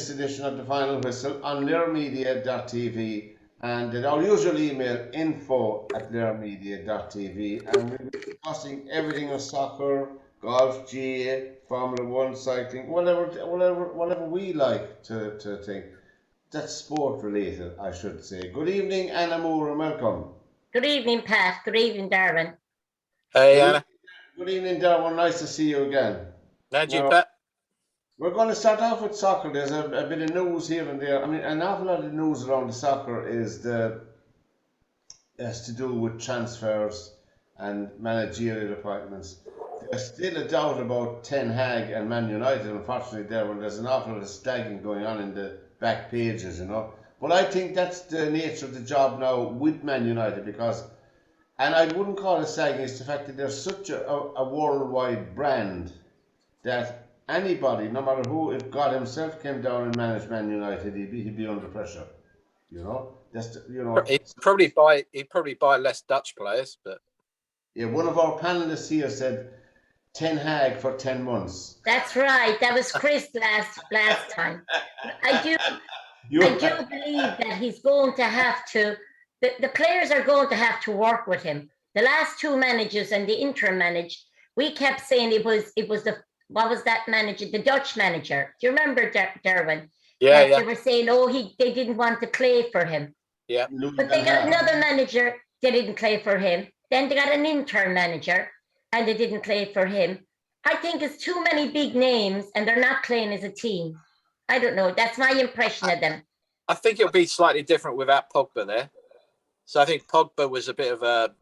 this edition of the Final Whistle on lairmedia.tv, and our usual email info@lairmedia.tv, and we'll be discussing everything of soccer, golf, GA, Formula One, cycling, whatever we like to think. That's sport related, I should say. Good evening, Anna Moore, and welcome. Good evening, Pat. Good evening, Derwynne. Hey, Anna. Good evening, Derwynne. Nice to see you again. And you, Pat. We're going to start off with soccer. There's a bit of news here and there. I mean, an awful lot of news around the soccer has to do with transfers and managerial appointments. There's still a doubt about Ten Hag and Man United, unfortunately, there's an awful lot of stagging going on in the back pages, you know. But I think that's the nature of the job now with Man United, because, and I wouldn't call it sagging, it's the fact that there's such a worldwide brand that anybody, no matter who, if God himself came down and managed Man United, he'd be under pressure. You know, He'd probably buy less Dutch players, but yeah, one of our panelists here said Ten Hag for 10 months. That's right. That was Chris last time. I do believe that he's going to have to. The players are going to have to work with him. The last two managers and the interim manager, we kept saying it was the. What was that manager? The Dutch manager. Do you remember, Derwynne? Yeah. They were saying, they didn't want to play for him. Yeah. But they got another manager, they didn't play for him. Then they got an intern manager, and they didn't play for him. I think it's too many big names, and they're not playing as a team. I don't know. That's my impression of them. I think it'll be slightly different without Pogba there. So I think Pogba was a bit of a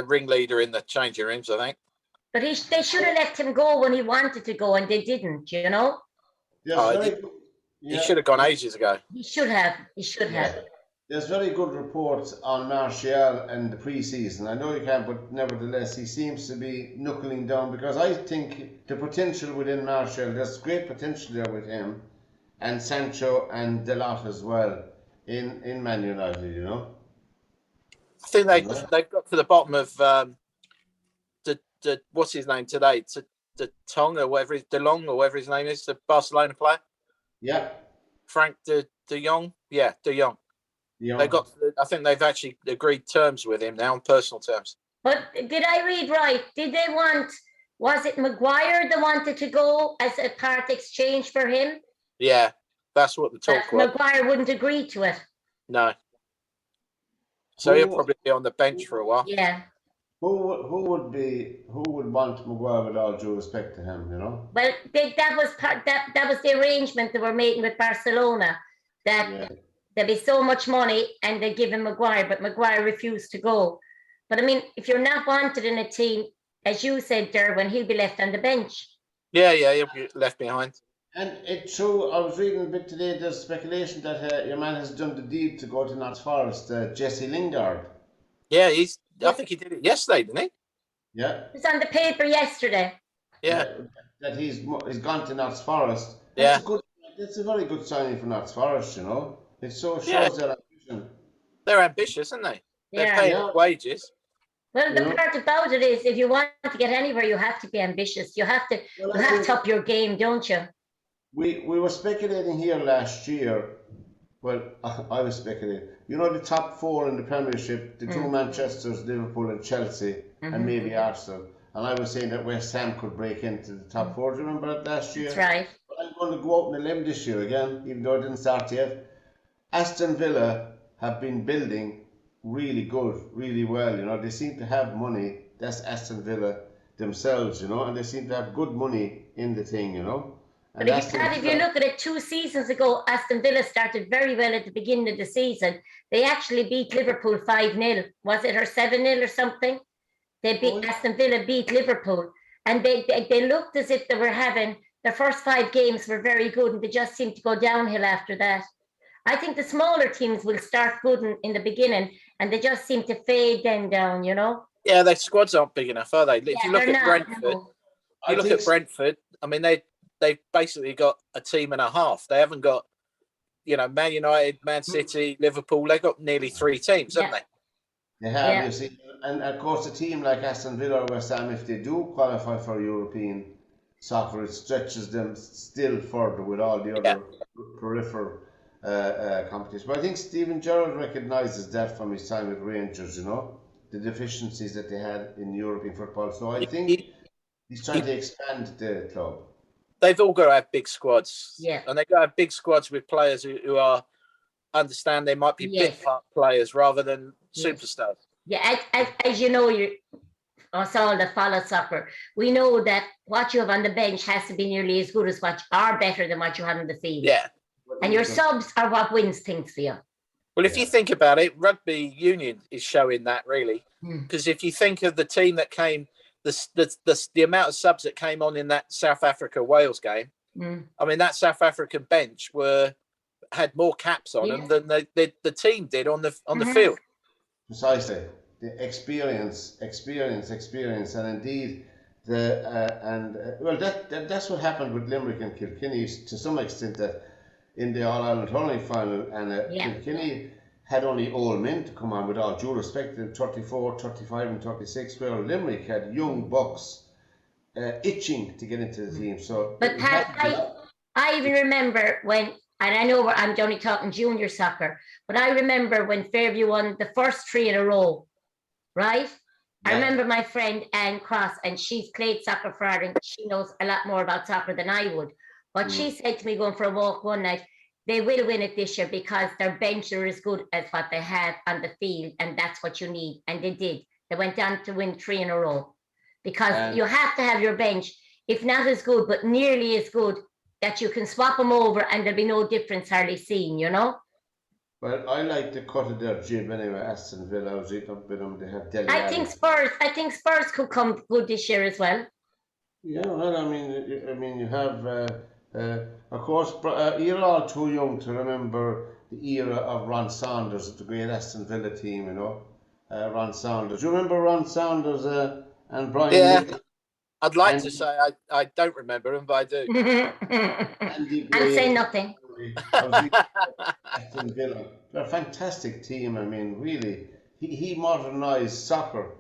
ringleader in the changing rooms, I think. But they should have let him go when he wanted to go, and they didn't, you know? Yes, he should have gone ages ago. He should have. There's very good reports on Martial and the pre-season. I know you can't, but nevertheless, he seems to be knuckling down, because I think the potential within Martial, there's great potential there with him, and Sancho and Delot as well in Man United, you know? I think they've got to the bottom of... what's his name today? The Tong or whatever, De Long or whatever his name is, the Barcelona player. Yeah. Frank De Jong. Yeah, De Jong. They got. I think they've actually agreed terms with him now on personal terms. But did I read right? Did they want? Was it Maguire that wanted to go as a part exchange for him? Yeah, that's what the talk was. Maguire wouldn't agree to it. No. So he'll probably be on the bench for a while. Yeah. Who would want Maguire, with all due respect to him, you know? Well, that was the arrangement they were making with Barcelona, that there'd be so much money and they'd give him Maguire, but Maguire refused to go. But I mean, if you're not wanted in a team, as you said, Derwynne, he'll be left on the bench. Yeah, he'll be left behind. And it's true, I was reading a bit today, there's speculation that your man has done the deed to go to Notts Forest, Jesse Lingard. Yeah, I think he did it yesterday, didn't he? Yeah. It was on the paper yesterday. Yeah. That he's gone to Notts Forest. Yeah. It's a very good signing for Notts Forest, you know. It shows their ambition. They're ambitious, aren't they? They're paying wages. Well, the part about it is, if you want to get anywhere, you have to be ambitious. You have to up your game, don't you? We were speculating here last year. Well, I was speculating. You know, the top four in the Premiership, the two Manchesters, Liverpool and Chelsea, and maybe Arsenal. And I was saying that West Ham could break into the top four. Do you remember that last year? That's right. But I'm going to go out on a limb this year again, even though it didn't start yet. Aston Villa have been building really good, really well. You know, they seem to have money. That's Aston Villa themselves, you know, and they seem to have good money in the thing, you know. But if you look at it, 2 seasons ago, Aston Villa started very well at the beginning of the season. They actually beat Liverpool 5-0. Was it, or 7-0 or something? Aston Villa beat Liverpool. And they looked as if they were having, their first 5 games were very good, and they just seemed to go downhill after that. I think the smaller teams will start good in the beginning, and they just seem to fade then down, you know? Yeah, their squads aren't big enough, are they? If you look at Brentford, I mean, they've basically got a team and a half. They haven't got, Man United, Man City, Liverpool. They've got nearly 3 teams, haven't they? They have, you see. And of course, a team like Aston Villa or West Ham, if they do qualify for European soccer. It stretches them still further with all the other peripheral competitions. But I think Stephen Gerrard recognises that from his time with Rangers, the deficiencies that they had in European football. So I think he's trying to expand the club. They've all got to have big squads. Yeah. And they've got to have big squads with players who understand they might be bit part players rather than superstars. Yeah, as you know, us all that follow soccer, we know that what you have on the bench has to be nearly as good as better than what you have in the field. Yeah. And your subs are what wins things for you. Well, if you think about it, rugby union is showing that really. Because if you think of the team that came, the amount of subs that came on in that South Africa-Wales game, I mean, that South African bench had more caps on them than the team did on the field. Precisely. The experience, and indeed that's what happened with Limerick and Kilkenny to some extent, that in the All-Ireland hurling final, and Kilkenny had only old men to come on, with all due respect, in 34, 35 and 36, where Limerick had young bucks itching to get into the team. So, but Pat, I even remember when, and I know I'm only talking junior soccer, but I remember when Fairview won the first 3 in a row, right? Yeah. I remember my friend Anne Cross, and she's played soccer for Ireland. She knows a lot more about soccer than I would. But she said to me going for a walk one night, they will win it this year because their bench are as good as what they have on the field, and that's what you need. And they did. They went down to win 3 in a row because you have to have your bench, if not as good, but nearly as good, that you can swap them over and there'll be no difference hardly seen, Well, I like the cut of their jib anyway. Aston Villa, I was reading up with them. They have Dele I think Spurs could come good this year as well. Yeah, well, I mean, you have, of course, you're all too young to remember the era of Ron Saunders at the great Aston Villa team, Ron Saunders. Do you remember Ron Saunders and Brian? Yeah, I'd like to say I don't remember him, but I do. I'm saying nothing. Aston Villa, they're a fantastic team. I mean, really, he modernised soccer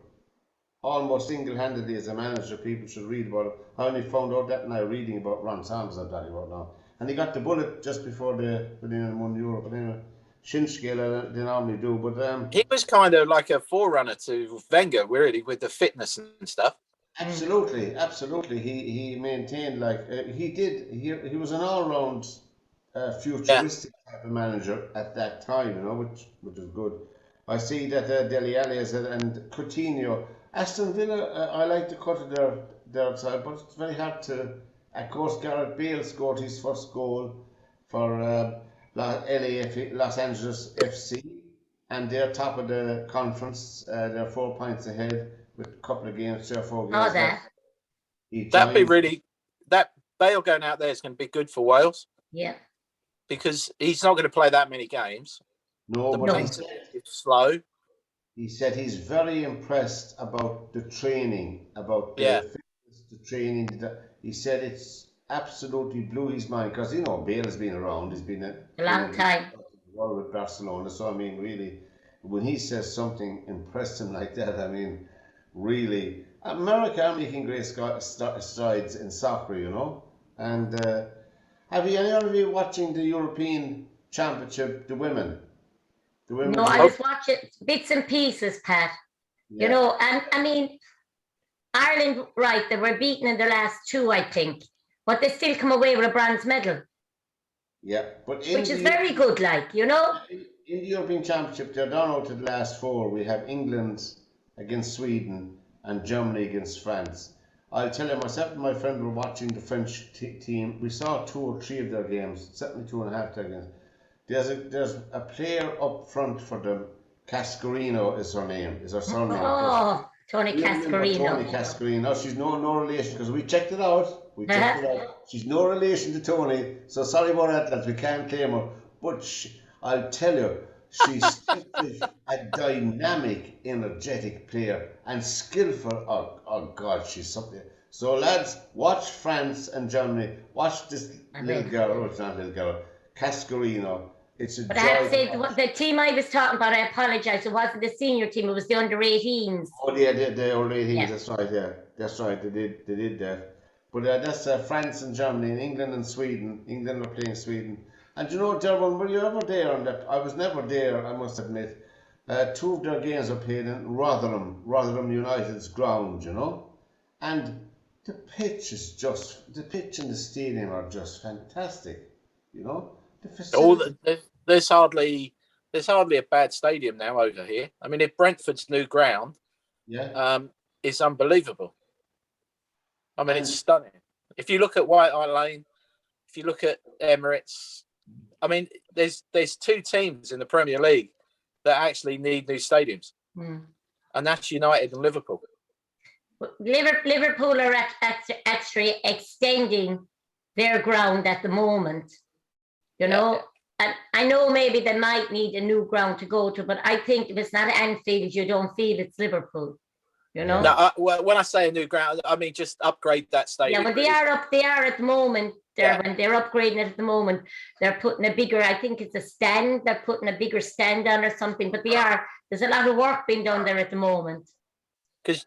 almost single-handedly as a manager. People should read about it. I only found out that now reading about Ron Saunders, I'm telling you about now. And he got the bullet just before they won Europe. But anyway, Shinskele, they normally do. But he was kind of like a forerunner to Wenger, really, with the fitness and stuff. Absolutely. He maintained he was an all-round futuristic type of manager at that time, which is good. I see that Dele Alli and Coutinho, Aston Villa, I like the cut of their side, but it's very hard to. Of course, Gareth Bale scored his first goal for Los Angeles FC, and they're top of the conference. They're 4 points ahead with a couple of games, 3 or 4 games. That'd be really. That Bale going out there is going to be good for Wales. Yeah. Because he's not going to play that many games. No, but it's slow. He said he's very impressed about the training, about the fitness, the training. He said it's absolutely blew his mind because Bale has been around. He's been a long time with Barcelona. So I mean, really, when he says something impressed him like that, I mean, really, America are making great strides in soccer, And have you any of you watching the European Championship, the women? No, I was watching bits and pieces, Pat. Yeah. And I mean, Ireland, right, they were beaten in the last 2, I think, but they still come away with a bronze medal. Yeah, but which is very good, In the European Championship, they're down out to the last 4. We have England against Sweden and Germany against France. I'll tell you, myself and my friend were watching the French team. We saw 2 or 3 of their games, certainly 2.5 their games. There's a player up front for them. Cascarino is her name. Is her surname? Oh, Tony Cascarino. Tony Cascarino. She's no relation because we checked it out. She's no relation to Tony. So sorry about that, lads. We can't claim her. But I'll tell you, she's a dynamic, energetic player and skillful. Oh God, she's something. So lads, watch France and Germany. Watch this little girl. It's not little girl. Cascarino. It's a but I have to say, the team I was talking about, I apologise, it wasn't the senior team, it was the under-18s. Oh, yeah, the under-18s, That's right, yeah. That's right, they did that. But that's France and Germany, and England and Sweden. England are playing Sweden. And you know, Derwynne, were you ever there on that? I was never there, I must admit. Two of their games are played in Rotherham United's ground, you know. And the pitch in the stadium are just fantastic, you know. There's hardly a bad stadium now over here. I mean, if Brentford's new ground, it's unbelievable. I mean, it's stunning. If you look at White Hart Lane, if you look at Emirates, I mean, there's two teams in the Premier League that actually need new stadiums, and that's United and Liverpool. Liverpool are actually extending their ground at the moment, you know. And I know maybe they might need a new ground to go to, but I think if it's not Anfield, you don't feel it's Liverpool, you know. No, when I say a new ground, I mean just upgrade that stadium. Yeah, but they are at the moment. They're upgrading it at the moment. They're putting a bigger, I think it's a stand. They're putting a bigger stand on or something. But there's a lot of work being done there at the moment. Because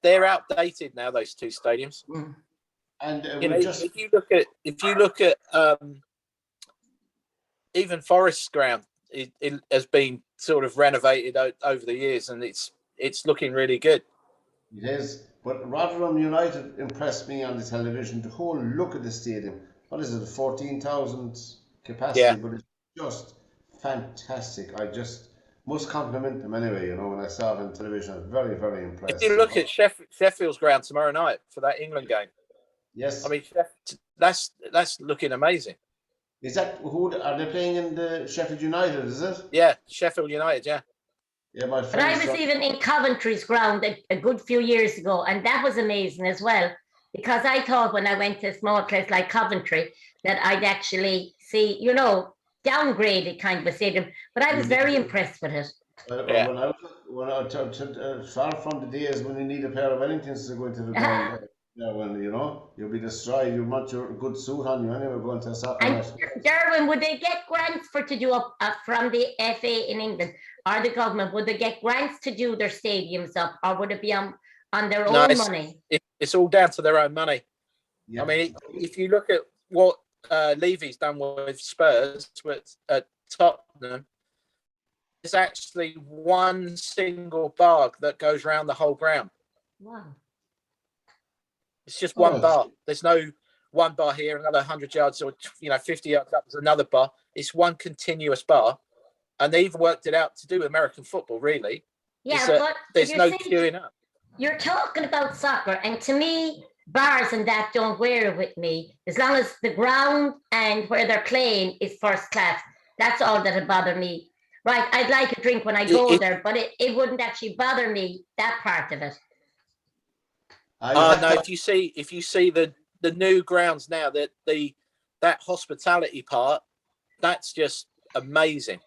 they're outdated now, those two stadiums. And if you look at even Forest's ground, it has been sort of renovated over the years, and it's looking really good. It is. But Rotherham United impressed me on the television. The whole look of the stadium. What is it? 14,000 capacity, but it's just fantastic. I just must compliment them anyway. You know, when I saw it on television, I was very, very impressed. If you look at Sheffield's ground tomorrow night for that England game, yes, I mean that's looking amazing. Is that who are they playing in the Sheffield United? Is it? Yeah, Sheffield United. Yeah. Yeah, my friend. But I was even in Coventry's ground a good few years ago, and that was amazing as well, because I thought when I went to a small place like Coventry that I'd actually see, you know, downgraded kind of a stadium. But I was very impressed with it. When I far from the days when you need a pair of Wellingtons to go into the ground. Yeah, when you know you'll be destroyed. You want your good suit on you anyway. Going to a soccer match. Derwynne, would they get grants to do up from the FA in England or the government? Would they get grants to do their stadiums up, or would it be on their own money? It's all down to their own money. Yeah. I mean, if you look at what Levy's done with Spurs at Tottenham, there's actually one single bar that goes around the whole ground. Wow. It's just one bar. There's no one bar here, another 100 yards or 50 yards up. There's another bar. It's one continuous bar, and they even worked it out to do with American football. Really, but there's no queuing up. You're talking about soccer, and to me, bars and that don't wear it with me. As long as the ground and where they're playing is first class, that's all that'll bother me. Right, I'd like a drink when I go there, but it wouldn't actually bother me, that part of it. No, if you see the new grounds now, that hospitality part, that's just amazing.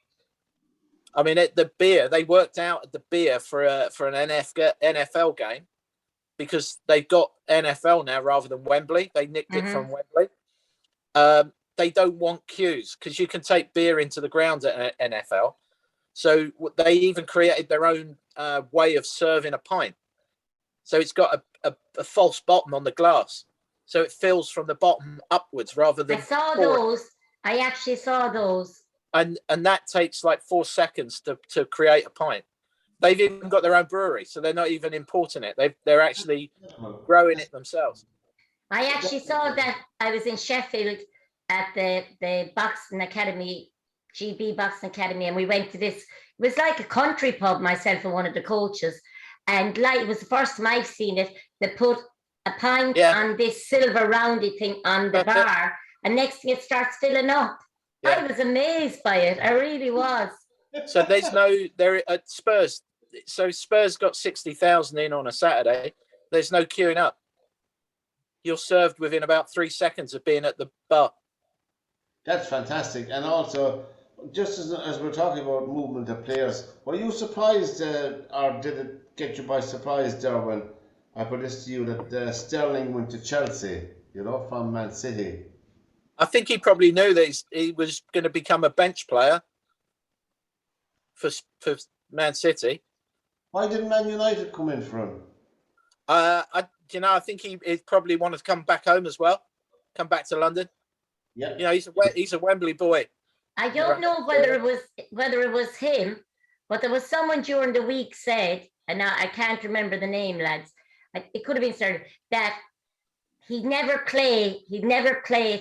I mean, the beer, they worked out the beer for an NFL game, because they've got NFL now rather than Wembley. They nicked it from Wembley. They don't want queues because you can take beer into the grounds at NFL. So they even created their own way of serving a pint. So it's got a false bottom on the glass. So it fills from the bottom upwards rather than... I actually saw those. And that takes like 4 seconds to create a pint. They've even got their own brewery, so they're not even importing it. They're actually growing it themselves. I actually saw that. I was in Sheffield at the Boxing Academy, GB Boxing Academy, and we went to this. It was like a country pub, myself and one of the coaches. And it was the first time I've seen it. They put a pint on this silver roundy thing on the bar, and next thing it starts filling up. Yeah. I was amazed by it. I really was. So there at Spurs. So Spurs got 60,000 in on a Saturday. There's no queuing up. You're served within about 3 seconds of being at the bar. That's fantastic. And also, just as we're talking about movement of players, were you surprised, or did it get you by surprise, Derwynne? I put this to you, that Sterling went to Chelsea, from Man City. I think he probably knew that he was going to become a bench player for Man City. Why didn't Man United come in for him? I think he probably wanted to come back home as well, come back to London. Yeah. You know, he's a Wembley boy. I don't know whether it was him, but there was someone during the week said, and now I can't remember the name, lads. It could have been certain that he'd never play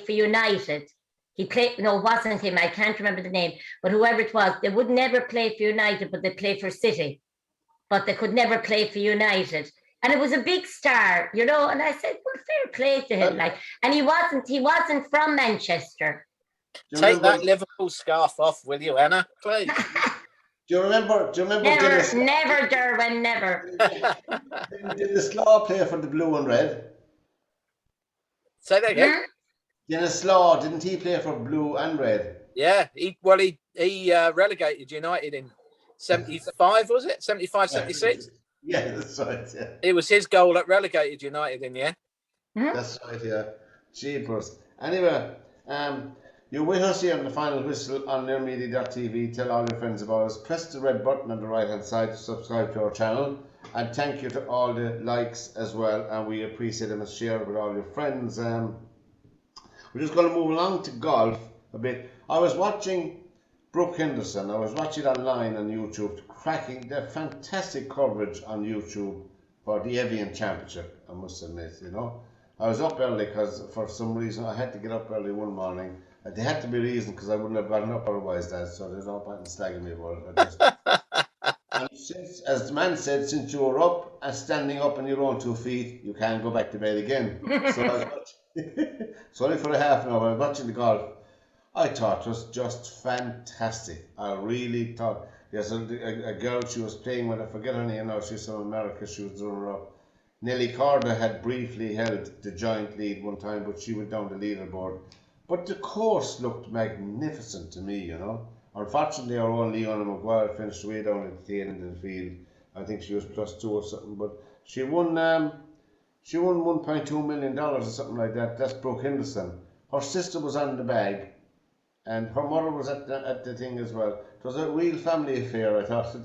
for United. He played, no, it wasn't him. I can't remember the name, but whoever it was, they would never play for United, but they played for City. But they could never play for United. And it was a big star, you know. And I said, well, fair play to him. And he wasn't from Manchester. Take that Liverpool scarf off, will you, Anna? Please. Do you remember? Never, Derwynne, never. Did the Slaw play for the blue and red? Say that again. Dennis Slaw, didn't he play for blue and red? Yeah, he relegated United in 75, was it? 75, 76? Yeah, that's right, yeah. It was his goal that relegated United in the end. That's right, yeah. Jeepers. Anyway, you're with us here on the final whistle on nearmedia.tv. Tell all your friends about us. Press the red button on the right hand side to subscribe to our channel. And thank you to all the likes as well. And we appreciate them and share it with all your friends. We're just going to move along to golf a bit. I was watching Brooke Henderson. I was watching it online on YouTube. They're fantastic coverage on YouTube for the Evian Championship, I must admit, you know. I was up early because for some reason I had to get up early one morning. There had to be a reason because I wouldn't have gotten up otherwise, so there's no point in slagging me about it. And since, as the man said, since you were up and standing up on your own 2 feet, you can't go back to bed again. So I was watching. It's only for a half an hour. I was watching the golf. I thought it was just fantastic. I really thought. There's a girl she was playing with, I forget her name now, she's from America, she was doing her up. Nelly Corda had briefly held the joint lead one time, but she went down the leaderboard. But the course looked magnificent to me, you know. Unfortunately, our own Leona Maguire finished way down at the end of the field. I think she was +2 or something, but she won $1.2 million or something like that. That's Brooke Henderson. Her sister was on the bag, and her mother was at the thing as well. It was a real family affair, I thought.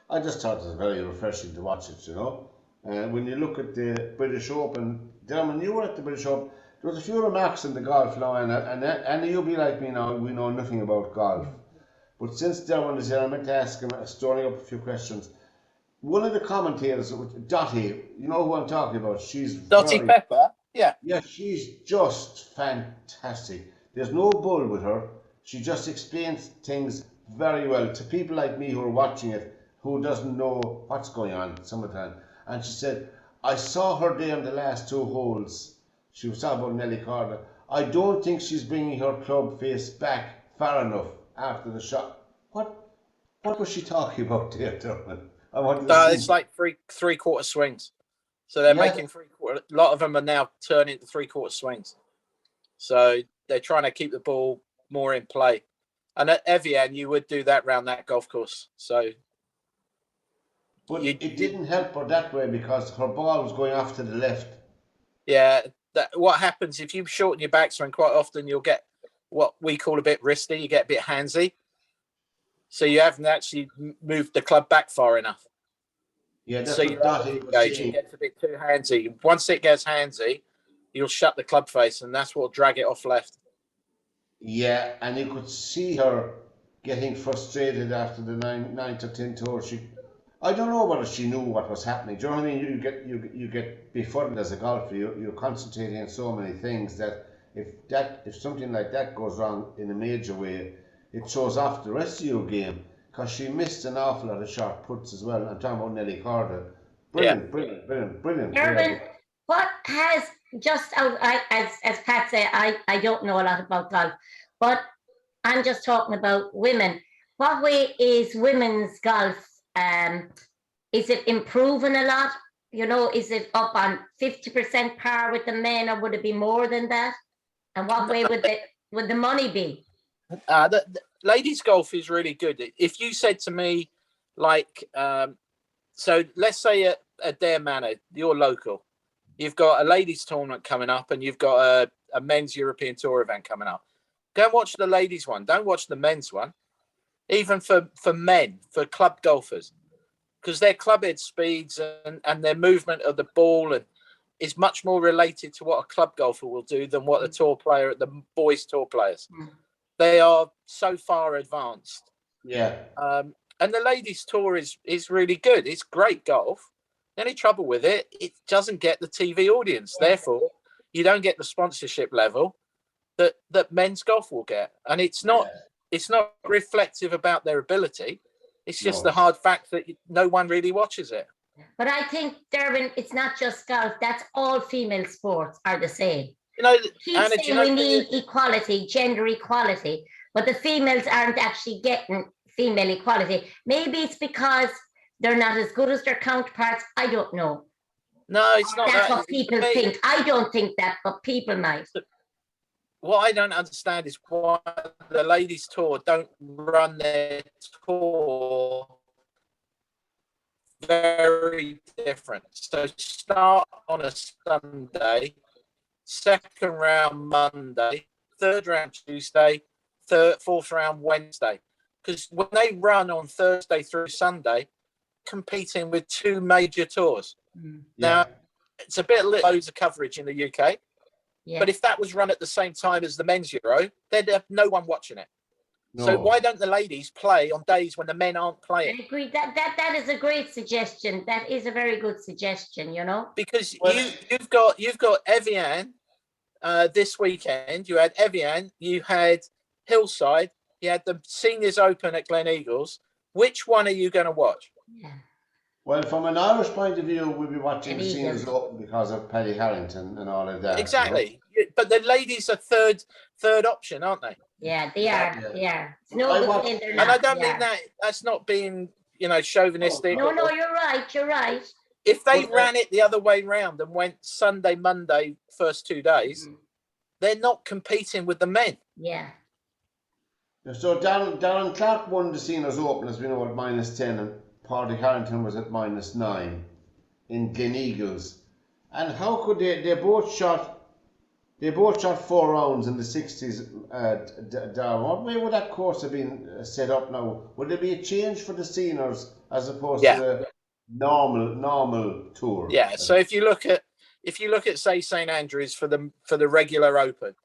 I just thought it was very refreshing to watch it, you know. When you look at the British Open, Derwynne, you were at the British Open, there was a few remarks in the golf now, and you'll be like me now, we know nothing about golf. But since Derwynne is here, I meant to ask him, storing up a few questions. One of the commentators, Dottie, you know who I'm talking about, she's Dottie Pepper? Yeah. Yeah, she's just fantastic. There's no bull with her. She just explains things very well to people like me who are watching it, who doesn't know what's going on some of the time. And she said, I saw her there in the last 2 holes. She was talking about Nelly Corda. I don't think she's bringing her club face back far enough after the shot. What was she talking about there, Derwynne? It's like three-quarter swings. So they're making three-quarter. A lot of them are now turning into three-quarter swings. So they're trying to keep the ball more in play. And at Evian, you would do that around that golf course. But it didn't help her that way because her ball was going off to the left. Yeah, what happens if you shorten your backswing, quite often you'll get what we call a bit wristy. You get a bit handsy. So you haven't actually moved the club back far enough. Yeah, that's so what it gets a bit too handsy. Once it gets handsy, you'll shut the club face, and that's what'll drag it off left. Yeah, and you could see her getting frustrated after the 9th or 10th hole. I don't know whether she knew what was happening. Do you know what I mean? You get befuddled as a golfer. You're concentrating on so many things that if something like that goes wrong in a major way, it shows off the rest of your game. Because she missed an awful lot of short puts as well. I'm talking about Nelly Corda. Brilliant. Derwynne, what has just out, as Pat said, I don't know a lot about golf, but I'm just talking about women. What way is women's golf? Is it improving a lot? You know, is it up on 50% par with the men, or would it be more than that? And what way would the money be? The ladies' golf is really good. If you said to me, like, so let's say at Dare Manor, you're local, you've got a ladies' tournament coming up, and you've got a men's European Tour event coming up. Go and watch the ladies' one. Don't watch the men's one. Even for men, for club golfers, because their clubhead speeds and their movement of the ball and is much more related to what a club golfer will do than what the boys tour players. They are so far advanced. Yeah. And the ladies tour is really good. It's great golf. The only trouble with it, it doesn't get the TV audience. Therefore, you don't get the sponsorship level that men's golf will get. And it's not reflective about their ability. It's just the hard fact that no one really watches it. But I think, Derwynne, it's not just golf. That's all female sports are the same. You know, Keep saying we need equality, gender equality, but the females aren't actually getting female equality. Maybe it's because they're not as good as their counterparts. I don't know. No, it's not. That's what people think. I don't think that, but people might. What I don't understand is why the ladies' tour don't run their tour very different. So start on a Sunday, second round Monday, third round Tuesday, fourth round Wednesday. Because when they run on Thursday through Sunday, competing with two major tours. Now, it's a bit loads of coverage in the UK. Yeah. But if that was run at the same time as the men's Euro, there'd have no one watching it. No. So why don't the ladies play on days when the men aren't playing? I agree. That is a great suggestion. That is a very good suggestion, you know. Because you've got Evian this weekend. You had Evian, you had Hillside, you had the Seniors Open at Glen Eagles. Which one are you going to watch? Yeah. Well, from an Irish point of view, we'll be watching the Seniors Open because of Paddy Harrington and all of that. Exactly. You know? But the ladies are third option, aren't they? Yeah, they are. Yeah. They are. No, and I don't mean that's not being, chauvinistic. No, you're right. You're right. If they ran it the other way round and went Sunday, Monday, first 2 days, they're not competing with the men. Yeah. So Darren Clark won the Seniors Open, as we know, at -10, and Paddy Harrington was at -9 in Glen Eagles. And how could they both shot 4 rounds in the 60s, Darren? What way would that course have been set up now? Would there be a change for the seniors as opposed to the normal tour? Yeah. So if you look at say St Andrews for the regular Open,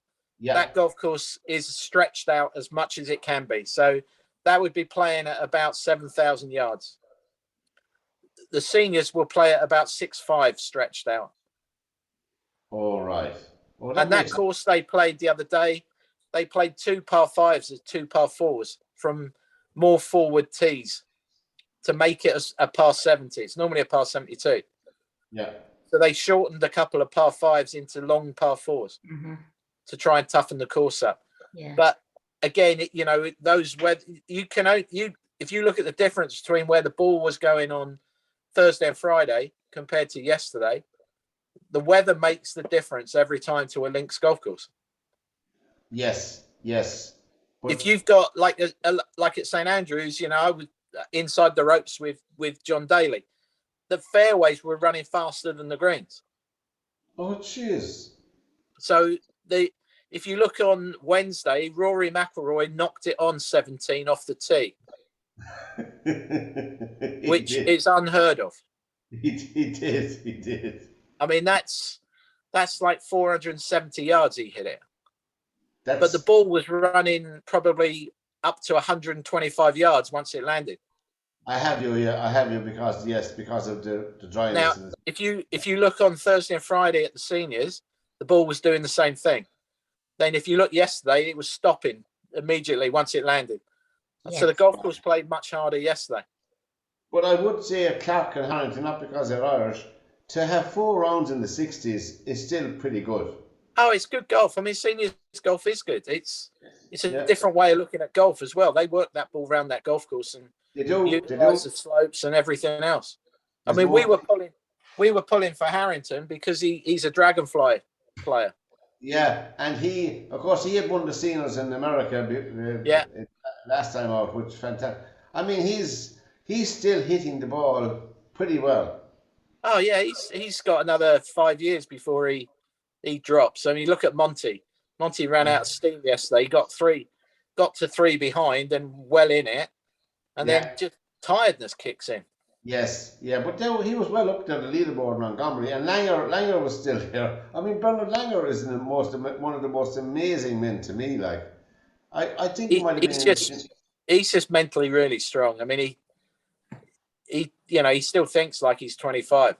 that golf course is stretched out as much as it can be. So that would be playing at about 7,000 yards. The seniors will play at about 6.5 stretched out. All right. Well, and that course they played the other day, they played 2 par 5s as 2 par 4s from more forward tees to make it a par 70. It's normally a par 72. Yeah. So they shortened a couple of par 5s into long par 4s to try and toughen the course up. Yeah. But again, those where if you look at the difference between where the ball was going on Thursday and Friday compared to yesterday, the weather makes the difference every time to a links golf course. Yes. But if you've got like at St Andrews, I was inside the ropes with John Daly, the fairways were running faster than the greens. Oh, jeez. So if you look on Wednesday, Rory McIlroy knocked it on 17 off the tee, which is unheard of. He did. I mean, that's like 470 yards he hit it. But the ball was running probably up to 125 yards once it landed. I have you because of the dryness. Now, if you look on Thursday and Friday at the seniors, the ball was doing the same thing. Then if you look yesterday, it was stopping immediately once it landed. Yes. So the golf course played much harder yesterday. But I would say Clark and Harrington, not because they're Irish, to have 4 rounds in the 60s is still pretty good. Oh, it's good golf. I mean, seniors golf is good. It's a different way of looking at golf as well. They work that ball around that golf course and utilize the slopes and everything else. I mean, we were pulling for Harrington because he's a Dragonfly player. Yeah, and he had won the seniors in America last time out, which is fantastic. I mean, he's still hitting the ball pretty well. Oh yeah, he's got another 5 years before he drops. I mean, look at Monty. Monty ran out of steam yesterday. He got to 3 behind and well in it, and then just tiredness kicks in. Yes, yeah, but he was well up there, the leaderboard in Montgomery, and Langer was still there. I mean, Bernard Langer is one of the most amazing men to me. Like, I think he might have been. He's just mentally really strong. I mean, he still thinks like he's 25.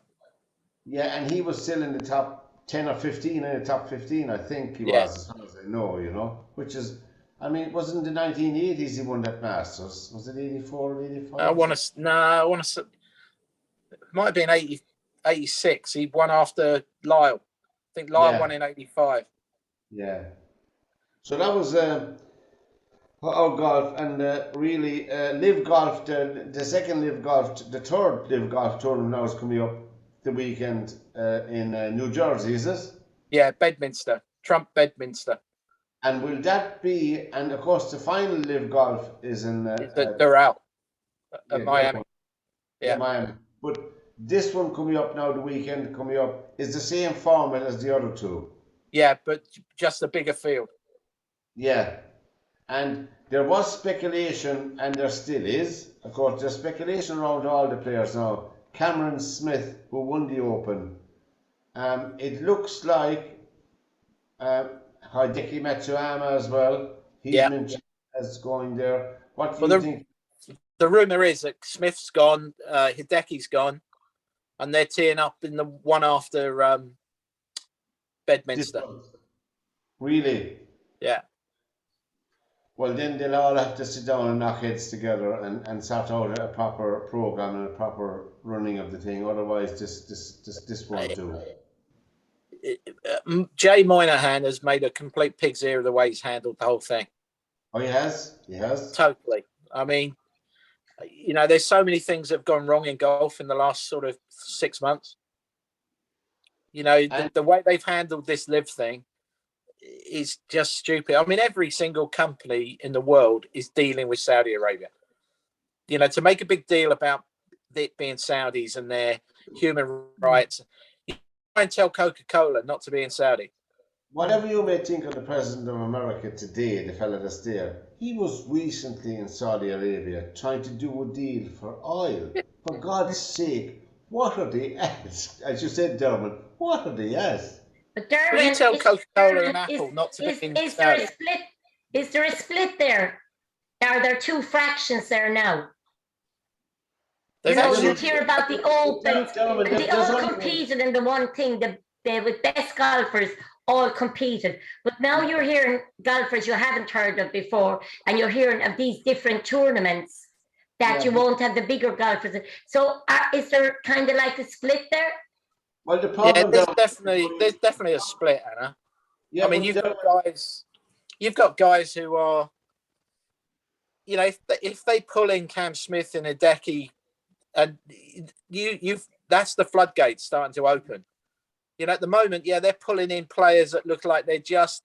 Yeah, and he was still in the top 10 or 15, in the top 15, I think he was, as far as I know, which is, I mean, it was in the 1980s he won that Masters. Was it 84 or 85? I want to, it might have been 86. He won after Lyle. I think Lyle won in 85. Yeah. So that was our golf, and really Live Golf, the second Live Golf, the third Live Golf tournament now is coming up the weekend in New Jersey, is it? Yeah, Bedminster, Trump Bedminster. And will that be? And of course, the final Live Golf is in. They're out at Miami. Yeah, Miami. But this one coming up now, the weekend coming up, is the same format as the other two. Yeah, but just a bigger field. Yeah, and there was speculation, and there still is. Of course, there's speculation around all the players now. Cameron Smith, who won the Open, it looks like Hideki Matsuyama as well. He's mentioned as going there. What do you think? The rumour is that Smith's gone, Hideki's gone, and they're teeing up in the one after Bedminster. Really? Yeah. Well, then they'll all have to sit down and knock heads together and sort out a proper program and a proper running of the thing. Otherwise, this won't do. Jay Moynihan has made a complete pig's ear of the way he's handled the whole thing. Oh, he has? He has? Totally. I mean, there's so many things that have gone wrong in golf in the last sort of 6 months. The way they've handled this live thing is just stupid. I mean, every single company in the world is dealing with Saudi Arabia. To make a big deal about it being Saudis and their human rights, you try and tell Coca-Cola not to be in Saudi. Whatever you may think of the President of America today, the fella that's there, he was recently in Saudi Arabia trying to do a deal for oil. For God's sake, what are the ads? As you said, Derwynne, what are the ads? But Derwynne, you tell Coca-Cola and Apple not to be in Saudi. Is there a split there? Are there two fractions there now? You hear about the Opens, they all competed in the one thing, the with best golfers all competed. But now you're hearing golfers you haven't heard of before, and you're hearing of these different tournaments that you won't have the bigger golfers. So is there kind of like a split there? Well, the problem there's definitely a split, Anna. Yeah, I mean, you've got guys who are, if they pull in Cam Smith and Hideki, and that's the floodgates starting to open. At the moment, they're pulling in players that look like they're just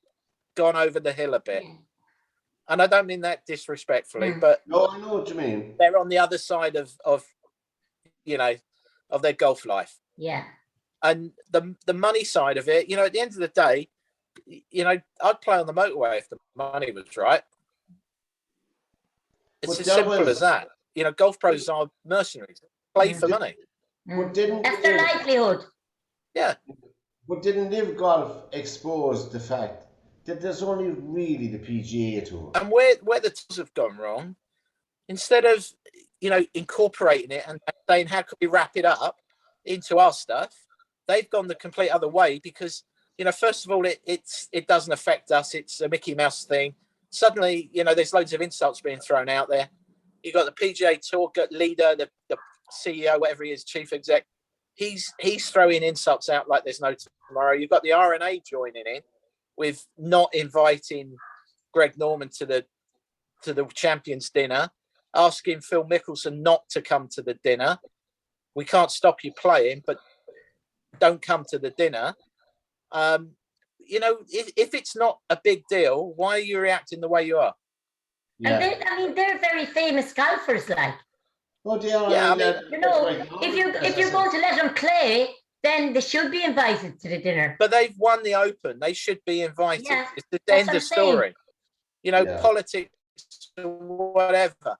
gone over the hill a bit. And I don't mean that disrespectfully, but no, I know what you mean. They're on the other side of their golf life. Yeah. And the money side of it, at the end of the day, I'd play on the motorway if the money was right. It's as simple as that. Golf pros are mercenaries. Play for money. But that's their livelihood. Yeah. But didn't Live Golf expose the fact that there's only really the PGA Tour? And where the tours have gone wrong, instead of incorporating it and saying how could we wrap it up into our stuff, they've gone the complete other way because first of all it doesn't affect us. It's a Mickey Mouse thing. Suddenly there's loads of insults being thrown out there. You've got the PGA Tour leader, the CEO, whatever he is, chief exec. He's throwing insults out like there's no tomorrow. You've got the RNA joining in with not inviting Greg Norman to the Champions dinner, asking Phil Mickelson not to come to the dinner. We can't stop you playing, but don't come to the dinner. If it's not a big deal, why are you reacting the way you are? Yeah. And they're very famous golfers, like. Oh, they are. Yeah, if you're going to let them play, then they should be invited to the dinner. But they've won the Open; they should be invited. Yeah, it's the end of story. Politics, whatever.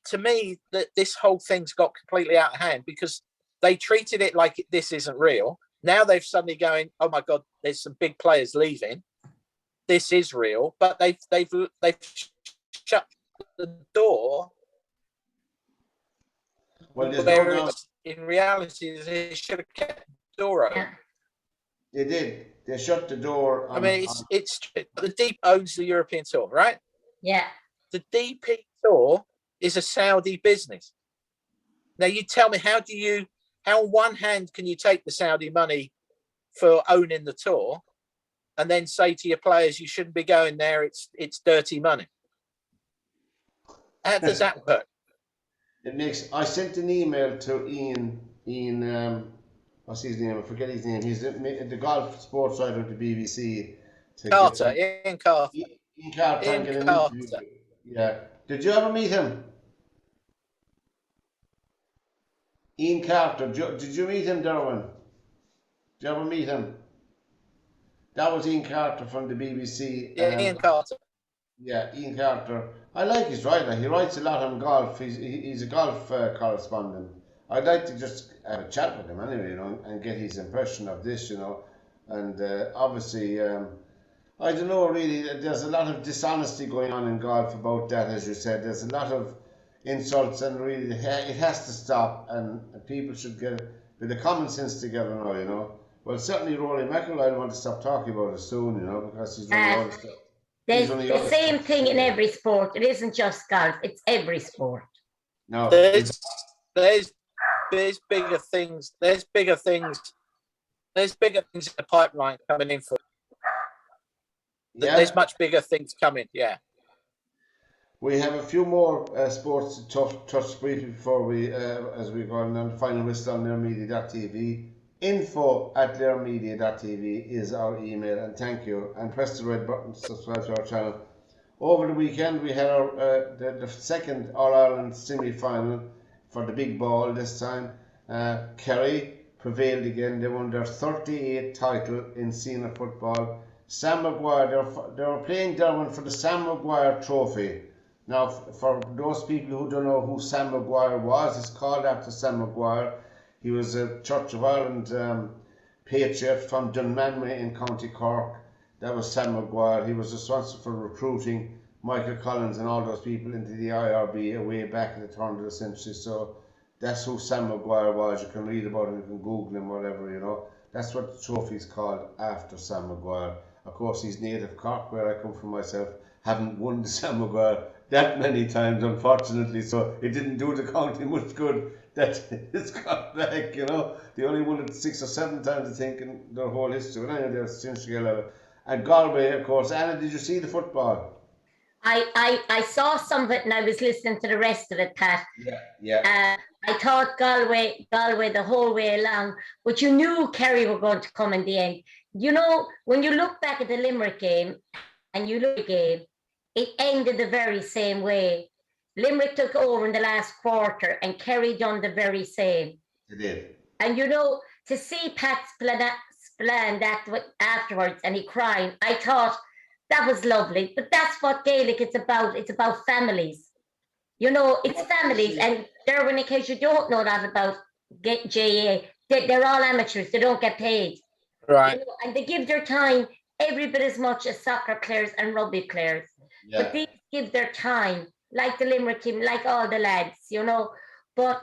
to me, that this whole thing's got completely out of hand because they treated it like this isn't real. Now they've suddenly going, oh my God, there's some big players leaving. This is real, but they've shut the door. Well, there's no doubt. In reality, they should have kept the door open. They did. They shut the door. It's the DP owns the European Tour, right? Yeah. The DP Tour is a Saudi business. Now, you tell me, how on one hand can you take the Saudi money for owning the tour, and then say to your players, you shouldn't be going there, it's dirty money? How does that work? I sent an email to Ian, what's his name? I forget his name. He's the golf sports writer at the BBC. Ian Carter. Ian Carter. An interview. Yeah. Did you ever meet him? Ian Carter. Did you meet him, Derwynne? Did you ever meet him? That was Ian Carter from the BBC. Yeah, Ian Carter. Yeah, Ian Carter. I like his writer. He writes a lot on golf. He's a golf correspondent. I'd like to just have a chat with him anyway, and get his impression of this, And obviously, I don't know really. There's a lot of dishonesty going on in golf about that, as you said. There's a lot of insults, and really, it has to stop. And people should get a bit of common sense together now, Well, certainly Rory McIlroy want to stop talking about it soon, because he's doing all the stuff. There's the same thing in every sport. It isn't just golf. It's every sport. No, there's bigger things. There's bigger things. There's bigger things in the pipeline coming in for. Yeah. There's much bigger things coming. Yeah. We have a few more sports to touch briefly before we, as we go on the final whistle on theirmedia.tv. info@theirmedia.tv is our email, and thank you. And press the red button to subscribe to our channel. Over the weekend, we had our the second All-Ireland semi-final for the big ball this time. Kerry prevailed again. They won their 38th title in senior football. Sam Maguire, they were playing Derwynne for the Sam Maguire Trophy. Now, for those people who don't know who Sam Maguire was, it's called after Sam Maguire. He was a Church of Ireland patriot from Dunmanway in County Cork. That was Sam Maguire. He was responsible for recruiting Michael Collins and all those people into the IRB way back in the turn of the century. So that's who Sam Maguire was. You can read about him, you can Google him, whatever, That's what the trophy is called, after Sam Maguire. Of course, he's native Cork, where I come from myself. Haven't won the Sam Maguire that many times, unfortunately, so it didn't do the county much good that it's got back, They only won it 6 or 7 times, I think, in their whole history. But anyway, since and Galway, of course. Anna, did you see the football? I saw some of it, and I was listening to the rest of it, Pat. Yeah. I thought Galway the whole way along, but you knew Kerry were going to come in the end. When you look back at the Limerick game, and you look at the game, it ended the very same way. Limerick took over in the last quarter, and Kerry done the very same. It did. And to see Pat Spillane that afterwards, and he crying, I thought that was lovely. But that's what Gaelic is about. It's about families. It's families. And Derwynne, in case you don't know that about JA, they're all amateurs. They don't get paid. Right. And they give their time every bit as much as soccer players and rugby players. Yeah. But these give their time, like the Limerick team, like all the lads, But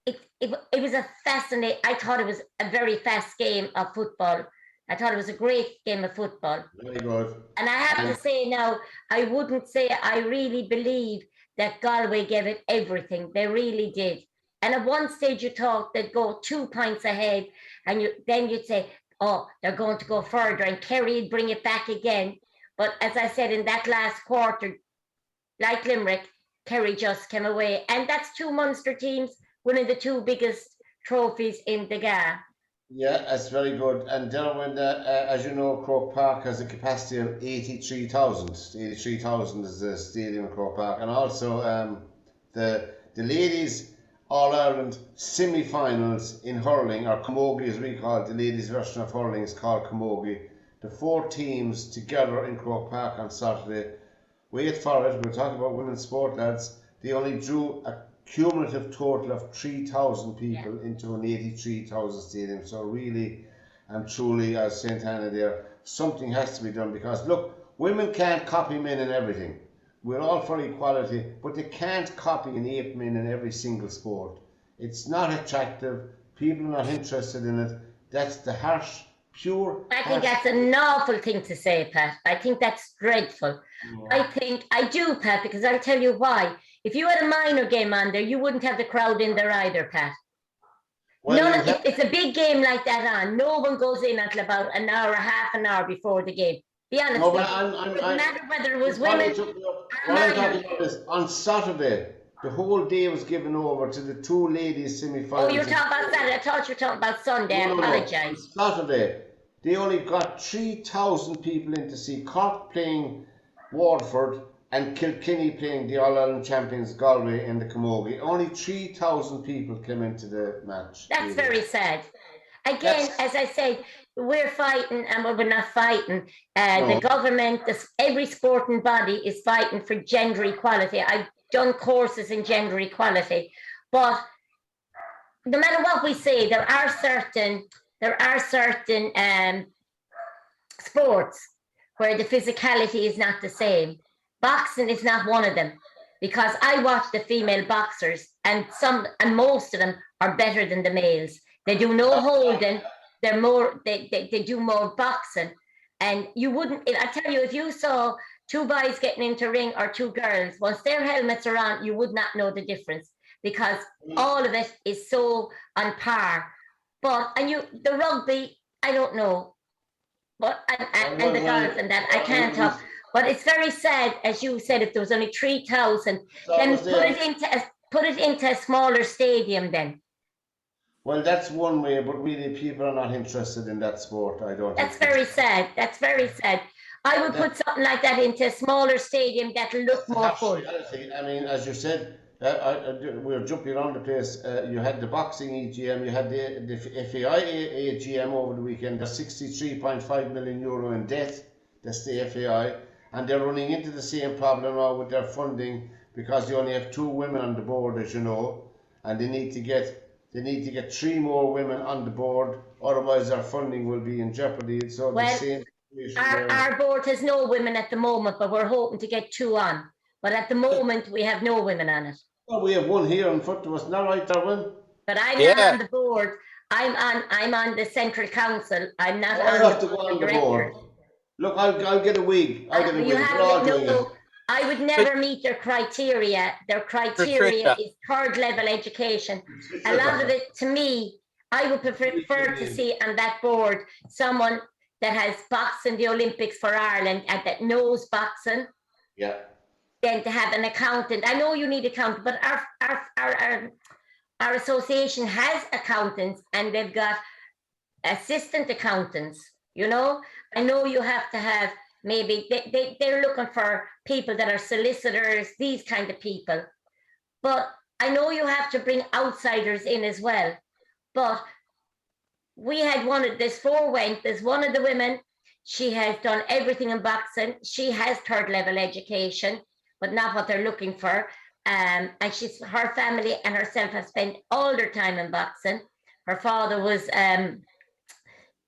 it was a fascinating, I thought it was a very fast game of football. I thought it was a great game of football. Very good. And I have to say now, I wouldn't say I really believe that Galway gave it everything. They really did. And at one stage you thought they'd go 2 points ahead, and then you'd say, oh, they're going to go further, and Kerry'd bring it back again. But as I said, in that last quarter, like Limerick, Kerry just came away. And that's 2 Munster teams winning the 2 biggest trophies in the GAA. Yeah, that's very good. And Derwynne, as you know, Croke Park has a capacity of 83,000. 83,000 is the stadium in Croke Park. And also the ladies All-Ireland semi-finals in hurling, or camogie as we call it, the ladies' version of hurling is called camogie. The 4 teams together in Croke Park on Saturday. Wait for it, we'll talk about women's sport, lads. they only drew a cumulative total of 3,000 people into an 83,000 stadium. So really and truly, as St. Hannah there, something has to be done, because look, women can't copy men in everything. We're all for equality, but they can't copy and ape men in every single sport. It's not attractive. People are not interested in it. That's the harsh, pure. I think that's an awful thing to say, Pat. I think that's dreadful. Yeah. I do, Pat, because I'll tell you why. If you had a minor game on there, you wouldn't have the crowd in there either, Pat. Well, it's a big game like that on. No one goes in until about an hour, half an hour before the game. Be honest. No, but it doesn't matter whether it was women. What I'm talking about is on Saturday, the whole day was given over to the two ladies semi-finals. Oh, you're talking about Saturday. I thought you were talking about Sunday. I apologise. Saturday, they only got 3,000 people in to see Cork playing Waterford and Kilkenny playing the All-Ireland champions Galway in the Camogie. Only 3,000 people came into the match. That's very sad. Again, as I said, we're fighting, and we're not fighting. The government, every sporting body is fighting for gender equality. I've done courses in gender equality, but no matter what we say, there are certain sports where the physicality is not the same. Boxing is not one of them, because I watch the female boxers, and most of them are better than the males. They do no holding. They're more. They do more boxing, and you wouldn't. I tell you, if you saw two boys getting into ring or two girls, once their helmets are on, you would not know the difference, because all of it is so on par. But the rugby, I don't know, but and the golf and that I can't talk. But it's very sad, as you said, if there was only 3,000, then put it into a smaller stadium then. Well, that's one way, but really people are not interested in that sport. I don't. That's very sad. That's very sad. I would put something like that into a smaller stadium that'll look more full. I mean, as you said, we're jumping around the place. You had the boxing EGM, you had the FAI AGM over the weekend. There's 63.5 million euro in debt. That's the FAI, and they're running into the same problem now with their funding, because they only have 2 women on the board, as you know, and they need to get 3 more women on the board, otherwise our funding will be in jeopardy. So our board has no women at the moment, but we're hoping to get 2 on. But at the moment, we have no women on it. Well, we have 1 here in front of us, isn't that right, Derwynne? But I'm not on the board. I'm on the central council. I'm not on the board. Look, I'll get a wig. I would never meet their criteria. Their criteria is 3rd level education. A lot of it, to me, I would prefer to see on that board someone that has boxed in the Olympics for Ireland and that knows boxing. Yeah. Then to have an accountant. I know you need accountant, but our association has accountants, and they've got assistant accountants. You know, I know you have to have. Maybe they're looking for people that are solicitors, these kind of people. But I know you have to bring outsiders in as well. But we had there's 4 went. There's one of the women. She has done everything in boxing. She has 3rd level education, but not what they're looking for. And her family and herself have spent all their time in boxing. Her father was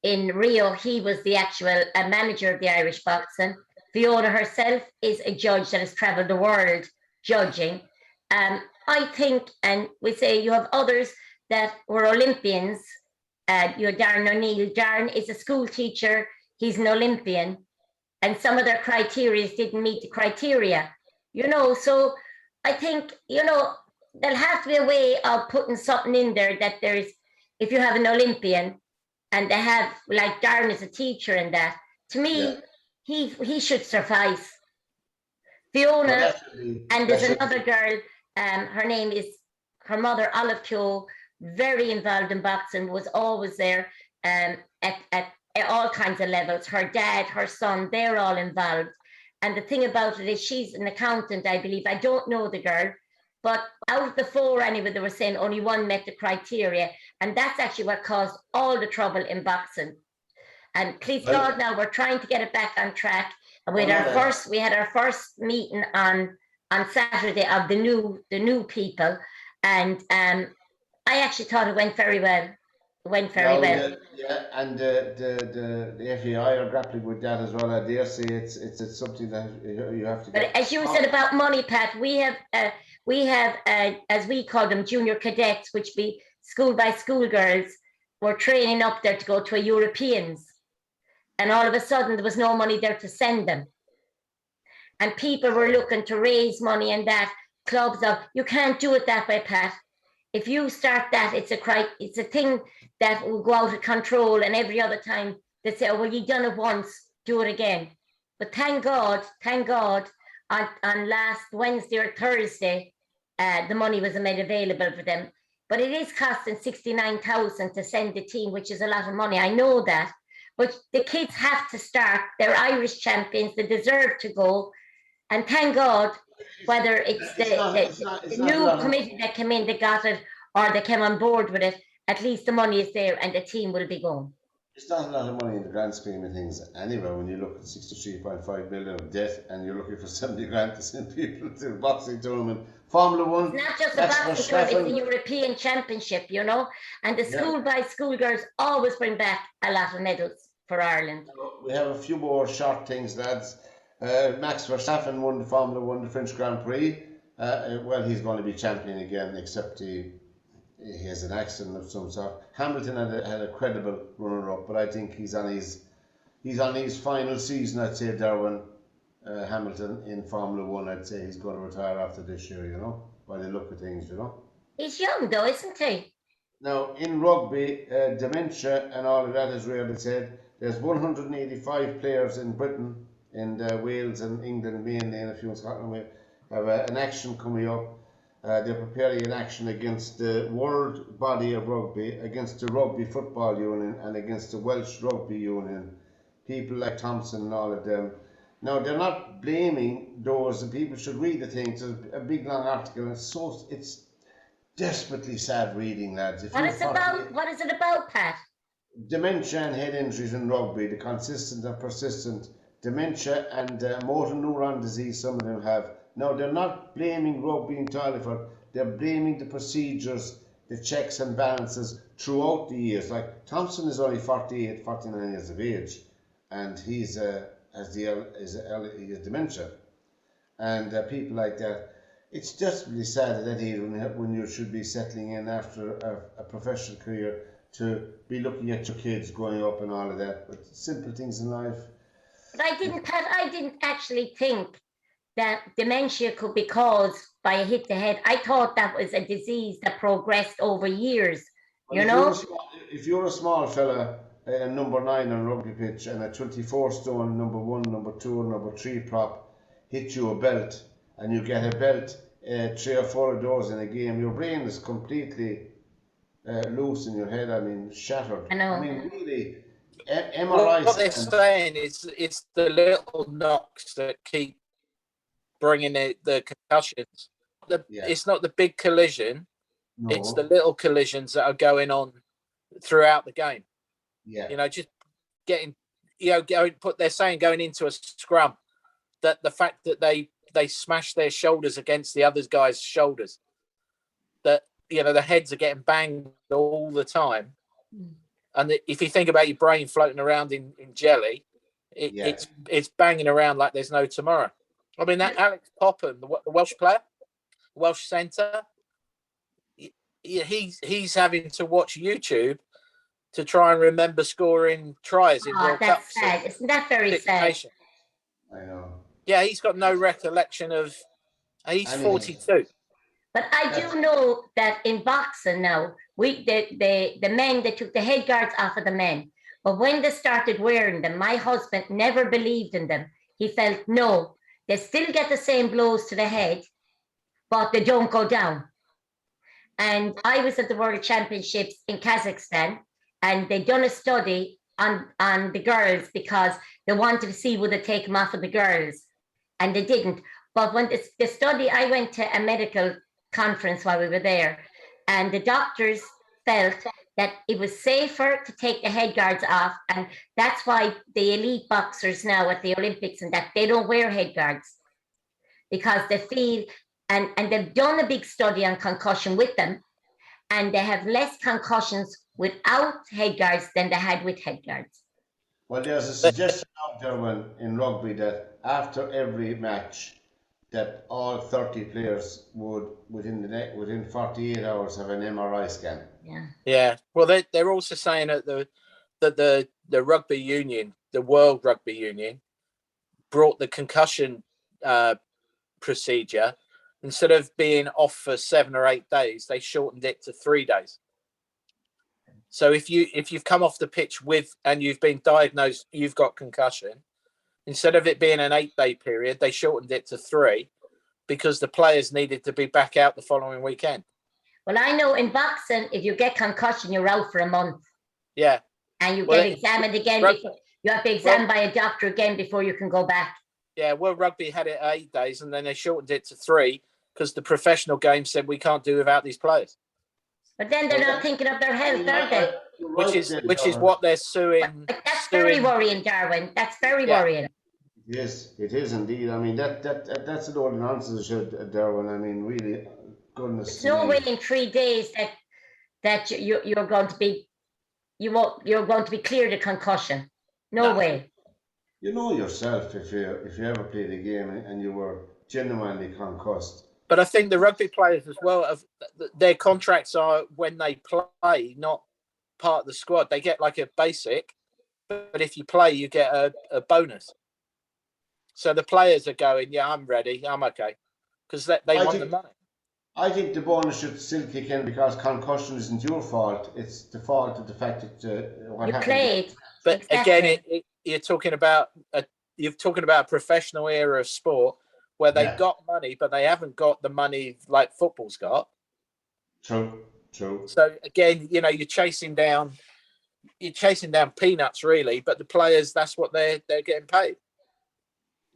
in Rio. He was the actual manager of the Irish boxing. Fiona herself is a judge that has traveled the world judging. I think, and we say you have others that were Olympians. You have Darren O'Neill. Darren is a school teacher. He's an Olympian. And some of their criteria didn't meet the criteria. You know, so I think, you know, there'll have to be a way of putting something in there that if you have an Olympian, and they have, like Darren is a teacher in that, to me, he should suffice. Fiona, and there's another girl, her mother, Olive Keogh, very involved in boxing, was always there at all kinds of levels. Her dad, her son, they're all involved. And the thing about it is she's an accountant, I believe. I don't know the girl, but out of the 4 anyway, they were saying only 1 met the criteria. And that's actually what caused all the trouble in boxing. And please God, now we're trying to get it back on track. And we had our first meeting on on Saturday of the new people, and I actually thought it went very well. It went very well. And the FAI are grappling with that as well. I dare say it's something that you have to But get. as you said about money, Pat, we have as we call them, junior cadets, which be school by school girls, were training up there to go to a Europeans, and all of a sudden there was no money there to send them, and people were looking to raise money, and that clubs of you can't do it that way, Pat. If you start that, it's a thing that will go out of control, and every other time they say, oh, well, you done it once, do it again. But thank God, on last Wednesday or Thursday, the money was made available for them. But it is costing 69,000 to send the team, which is a lot of money. I know that. But the kids have to start. They're Irish champions. They deserve to go. And thank God, whether it's the new committee that came in that got it, or they came on board with it, at least the money is there and the team will be going. It's not a lot of money in the grand scheme of things anyway when you look at 63.5 million of debt and you're looking for 70 grand to send people to the boxing tournament. Formula One. It's not just a boxing tournament, it's a European championship, you know, and the school by school girls always bring back a lot of medals for Ireland. We have a few more short things, lads. Max Verstappen won the Formula One, the French Grand Prix. Well, he's going to be champion again, except he has an accident of some sort. Hamilton had a credible runner-up, but I think he's on his final season. I'd say Derwynne, Hamilton in Formula One. I'd say he's going to retire after this year. You know, by the look of things. You know. He's young though, isn't he? Now in rugby, dementia and all of that, as Ray said, there's 185 players in Britain, in Wales and England mainly, and a few in Scotland. We have an action coming up. They're preparing an action against the world body of rugby, against the Rugby Football Union, and against the Welsh Rugby Union. People like Thompson and all of them. Now they're not blaming those, and people should read the thing. It's a big long article, and it's desperately sad reading, lads. What is it about, Pat? Dementia and head injuries in rugby, the consistent and persistent dementia and motor neuron disease some of them have. Now, they're not blaming rugby entirely for it. They're blaming the procedures, the checks and balances throughout the years. Like, Thompson is only 48, 49 years of age, and he has dementia. And people like that. It's just really sad at that age when you should be settling in after a professional career to be looking at your kids growing up and all of that. But simple things in life. But I didn't actually think that dementia could be caused by a hit to head. I thought that was a disease that progressed over years. Well, you know, if you're a small fella, number 9 on a rugby pitch, and a 24 stone number 1, number 2, and number 3 prop hit you a belt, and you get a belt 3 or 4 of those in a game, your brain is completely loose in your head. I mean, shattered. I know. I mean, really. MRIs. What they're saying is it's the little knocks that keep bringing the concussions. It's not the big collision. No. It's the little collisions that are going on throughout the game. Yeah. You know, just getting, they're saying going into a scrum, that the fact that they smash their shoulders against the other guy's shoulders, that, the heads are getting banged all the time. And if you think about your brain floating around in jelly, it's banging around like there's no tomorrow. I mean, that Alex Popham, the Welsh player, Welsh centre, he's having to watch YouTube to try and remember scoring tries in World Cups. Sad. Isn't that very sad? I know. Yeah, he's got no recollection of. He's 42. But I do know that in boxing now, the men, they took the head guards off of the men. But when they started wearing them, my husband never believed in them. He felt, no, they still get the same blows to the head, but they don't go down. And I was at the World Championships in Kazakhstan, and they'd done a study on the girls because they wanted to see would they take them off of the girls, and they didn't. But when the study, I went to a medical conference while we were there, and the doctors felt that it was safer to take the head guards off, and that's why the elite boxers now at the Olympics and that they don't wear head guards. because they feel, and they've done a big study on concussion with them, and they have less concussions without head guards than they had with head guards. Well, there's a suggestion out there in rugby that after every match, that all 30 players would within 48 hours have an MRI scan. Yeah. Yeah. Well, they're also saying that the rugby union, the World Rugby Union, brought the concussion procedure, instead of being off for 7 or 8 days, they shortened it to 3 days. So if you've come off the pitch and you've been diagnosed you've got concussion, instead of it being an 8-day period, they shortened it to 3 because the players needed to be back out the following weekend. Well, I know in boxing, if you get concussion, you're out for a month. Yeah. And you get examined again. You have to be examined by a doctor again before you can go back. Yeah, World Rugby had it 8 days, and then they shortened it to 3 because the professional game said we can't do without these players. But then they're not thinking of their health, are they? Which is what they're suing. But that's very worrying, Derwynne. That's very worrying. Yes, it is indeed. I mean, that's an old nonsense, Derwynne. I mean, really, goodness. There's no way in 3 days that you're going to be cleared of concussion. No way. You know yourself if you ever played a game and you were genuinely concussed. But I think the rugby players as well, their contracts are when they play, not part of the squad. They get like a basic, but if you play, you get a bonus. So the players are going, yeah, I'm ready, I'm okay, because they want the money. I think the bonus should still kick in because concussion isn't your fault. It's the fault of the fact that what happened. Played. But again, you're talking about a professional era of sport where they've got money, but they haven't got the money like football's got. True. So again, you're chasing down peanuts really, but the players, that's what they're getting paid.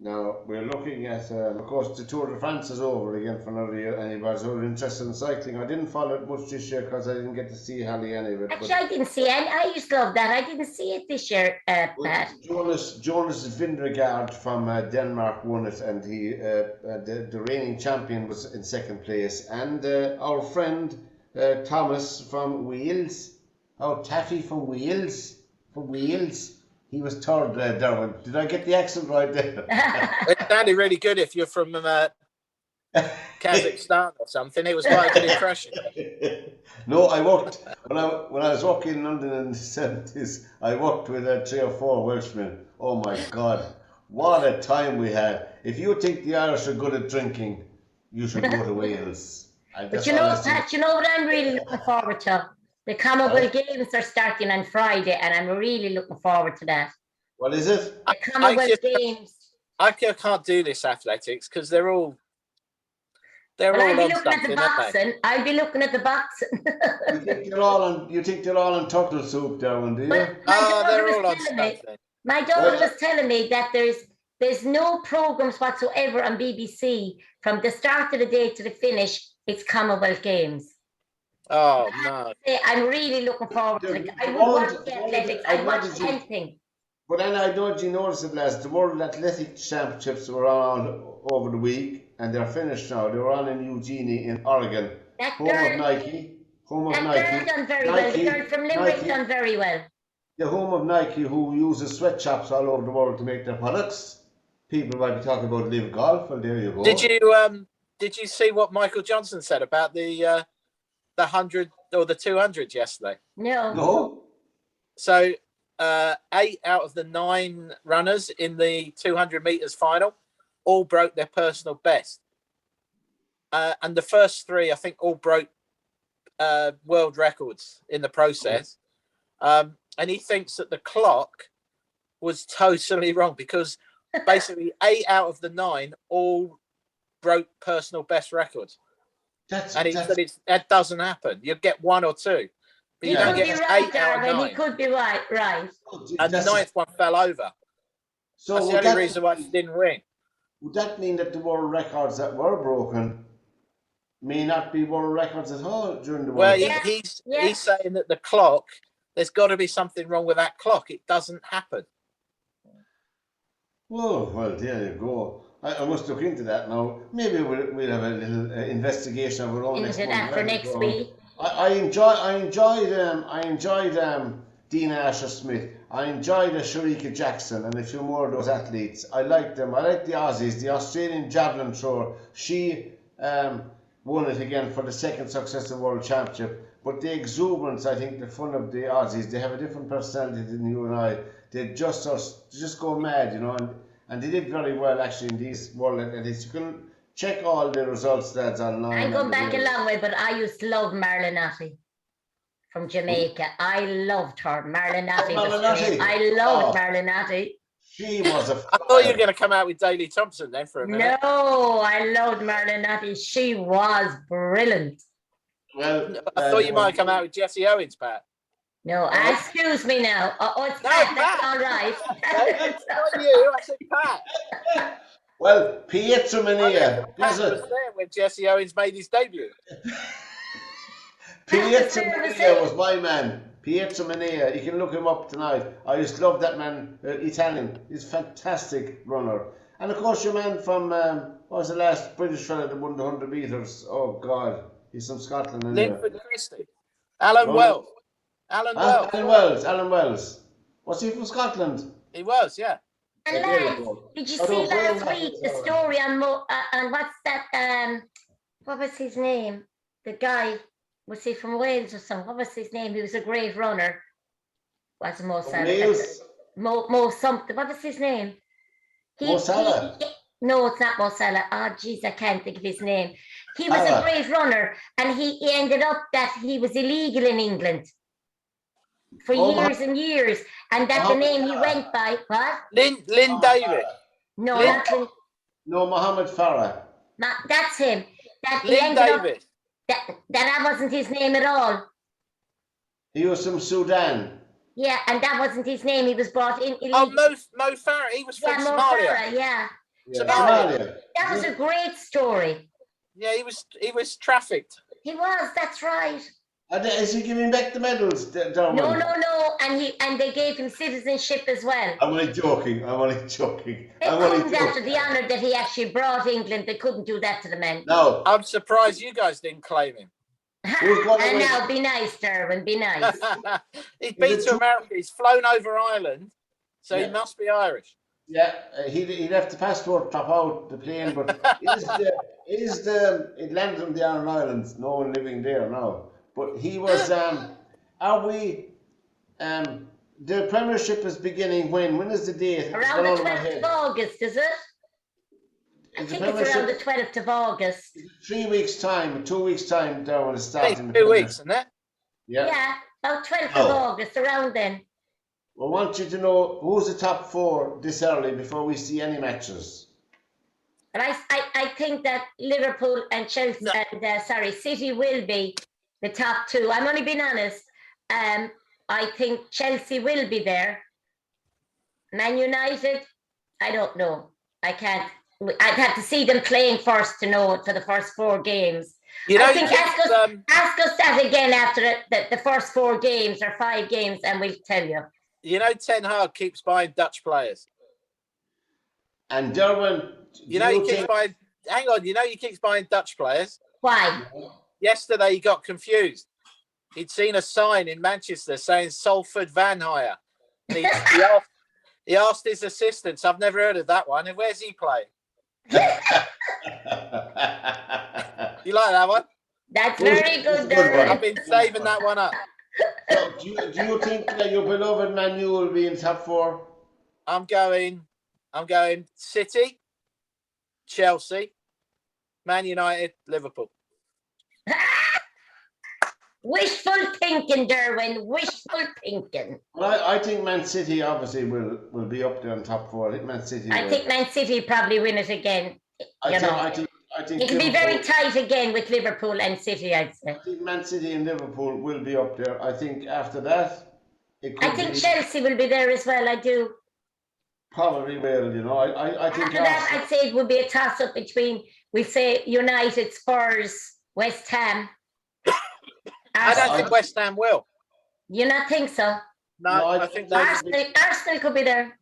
Now we're looking at, of course, the Tour de France is over again for another year. Anybody's who are interested in cycling? I didn't follow it much this year because I didn't get to see hardly any of it. Actually, I didn't see it. I used to love that. I didn't see it this year, Pat. Jonas Vingegaard from Denmark won it, and he the reigning champion was in second place. And our friend Thomas from Wales, Taffy from Wales, he was third, Derwynne. Did I get the accent right there? It sounded really good if you're from Kazakhstan or something. It was quite a good impression. No, I worked, when I was working in London in the 70s, I worked with 3 or 4 Welshmen. Oh my God, what a time we had. If you think the Irish are good at drinking, you should go to Wales. But Pat, you know what I'm really looking forward to? The Commonwealth Games are starting on Friday, and I'm really looking forward to that. What is it? The Commonwealth Games. I can't do this athletics because they're all on something, aren't they? I'll be looking at the boxing. You think they're all on turtle soup, Derwynne, do you? They're all on something. My daughter was telling me that there's no programs whatsoever on BBC from the start of the day to the finish. It's Commonwealth Games. Oh no! I'm really looking forward to it. I would watch the athletics. I watch anything. But then I don't you notice it, Les? The World Athletic Championships were on over the week, and they're finished now. They were on in Eugenie, in Oregon. Home of Nike. Girl done very well. The girl from Limerick done very well. The home of Nike, who uses sweatshops all over the world to make their products. People might be talking about live golf. Well, there you go. Did you see what Michael Johnson said about the 100 or the 200 yesterday? No. So 8 out of the 9 runners in the 200 meters final all broke their personal best, and the first 3 I think all broke world records in the process. And he thinks that the clock was totally wrong because basically 8 out of the 9 all broke personal best records. And he said that doesn't happen. You get 1 or 2. But you don't get 8 out of 9. He could be right. And the 9th one fell over. So that's the only reason why he didn't win. Would that mean that the world records that were broken may not be world records at all during the world? Well, he's saying that the clock, there's got to be something wrong with that clock. It doesn't happen. Oh, well, there you go. I must look into that now. Maybe we'll have a little investigation of our own next Into month. that for next week. I enjoyed Dean Asher-Smith. I enjoyed Sharika Jackson and a few more of those athletes. I liked them. I liked the Aussies. The Australian javelin thrower, she won it again for the second successive world championship. But the exuberance, I think, the fun of the Aussies, they have a different personality than you and I. They just go mad, you know, and they did very well actually in these world athletics. You can check all the results, lads, online. I'm going back a long way, but I used to love Marlinati from Jamaica. I loved her. Marlinati. I loved Marlinati. She was a I thought you were going to come out with Daley Thompson then for a minute. No, I loved Marlinati. She was brilliant. Well, I thought you might come out with Jesse Owens, Pat. No, excuse me now. It's Pat. That's all right. Not you, I said Pat. Well, Pietro Mania. Pat was there when Jesse Owens made his debut. Pietro Mania was my man. Pietro Mania. You can look him up tonight. I just love that man. Italian. He's a fantastic runner. And of course, your man from what was the last British fella that won the 100 metres? Oh God, he's from Scotland. Linford Christie. Alan Wells. Alan Wells. Was he from Scotland? He was, yeah. And lads, did you see last week the story on what's that? What was his name? The guy, was he from Wales or something? What was his name? He was a great runner. Was Mo Salah? Mo something. What was his name? Mo Salah. No, it's not Mo Salah. Oh, jeez, I can't think of his name. He was a great runner, and he ended up that he was illegal in England for years and years, and that's the name he went by. What? Lynn David. No, no, Mohammed Farah. That's him. Lynn David. That wasn't his name at all. He was from Sudan. Yeah, and that wasn't his name. He was brought in illegal. Oh, Mo Farah. He was from Somalia. Farah, yeah. Somalia. That was a great story. Yeah, he was trafficked. He was. That's right. Is he giving back the medals, Derwynne? No. And they gave him citizenship as well. I'm only joking. They couldn't after the honour that he actually brought England. They couldn't do that to the men. No. I'm surprised you guys didn't claim him. And now, be nice, Derwynne. Be nice. He's been to America. He's flown over Ireland, so he must be Irish. Yeah, he left the passport top out the plane, but it landed on the Iron Islands. No one living there now. But he was. The Premiership is beginning when? When is the date? Around the 12th of August, is it? I think it's around the 12th of August. 3 weeks' time, 2 weeks' time, Derwynne is starting. 2 weeks, isn't it? Yeah, about 12th of August, around then. We want you to know who's the top four this early before we see any matches. And I think that Liverpool and Chelsea, City will be the top two. I'm only being honest. I think Chelsea will be there. Man United, I don't know. I can't. I'd have to see them playing first to know it for the first 4 games. I think ask us that again after the first 4 games or 5 games, and we'll tell you. You know, Ten Hag keeps buying Dutch players. And Derwynne, he keeps buying. Hang on, he keeps buying Dutch players. Why? Yesterday he got confused. He'd seen a sign in Manchester saying Salford Van Hire. And he asked his assistants. I've never heard of that one. And where's he playing? You like that one? That's very good, Derwynne. I've been saving that one up. So do you think that your beloved Man U will be in top 4? I'm going City, Chelsea, Man United, Liverpool. Wishful thinking, Derwynne. Wishful thinking. Well, I think Man City obviously will be up there on top 4. I think Man City. I think Man City probably win it again. I think it'll be very tight again with Liverpool and City, I'd say. I think Man City and Liverpool will be up there. I think after that, I think Chelsea will be there as well. I do. Probably will. I think after that, I'd say it would be a toss-up between, we say, United, Spurs, West Ham. I don't think West Ham will. You not think so? No, I think Arsenal could be there.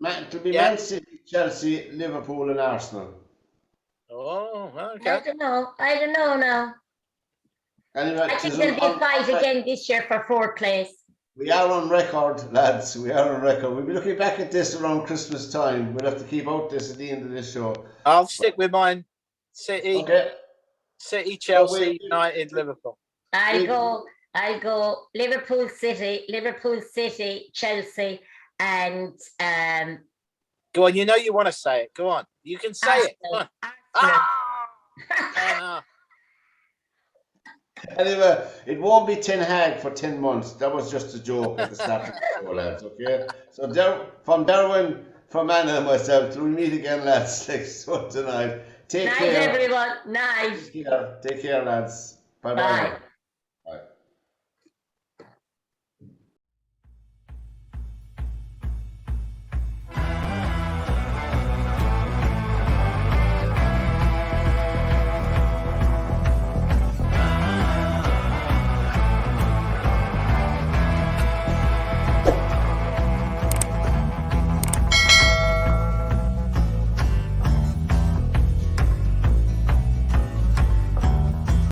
Man City, Chelsea, Liverpool, and Arsenal. Oh, okay. I don't know now. Anyway, I think there'll be a fight again this year for fourth place. We are on record, lads. We are on record. We'll be looking back at this around Christmas time. We'll have to keep out this at the end of this show. I'll stick with mine. City. Okay. City, Chelsea, United, Liverpool. I go Liverpool City, Chelsea, and go on. You know you want to say it. Go on. You can say it. Go on. Anyway, it won't be Ten Hag for 10 months. That was just a joke at the start of the show, lads. Okay. So from Derwynne, from Anna and myself, till we meet again, lads, next one tonight. Take care. Night, everyone. Night. Take care, lads. Bye-bye.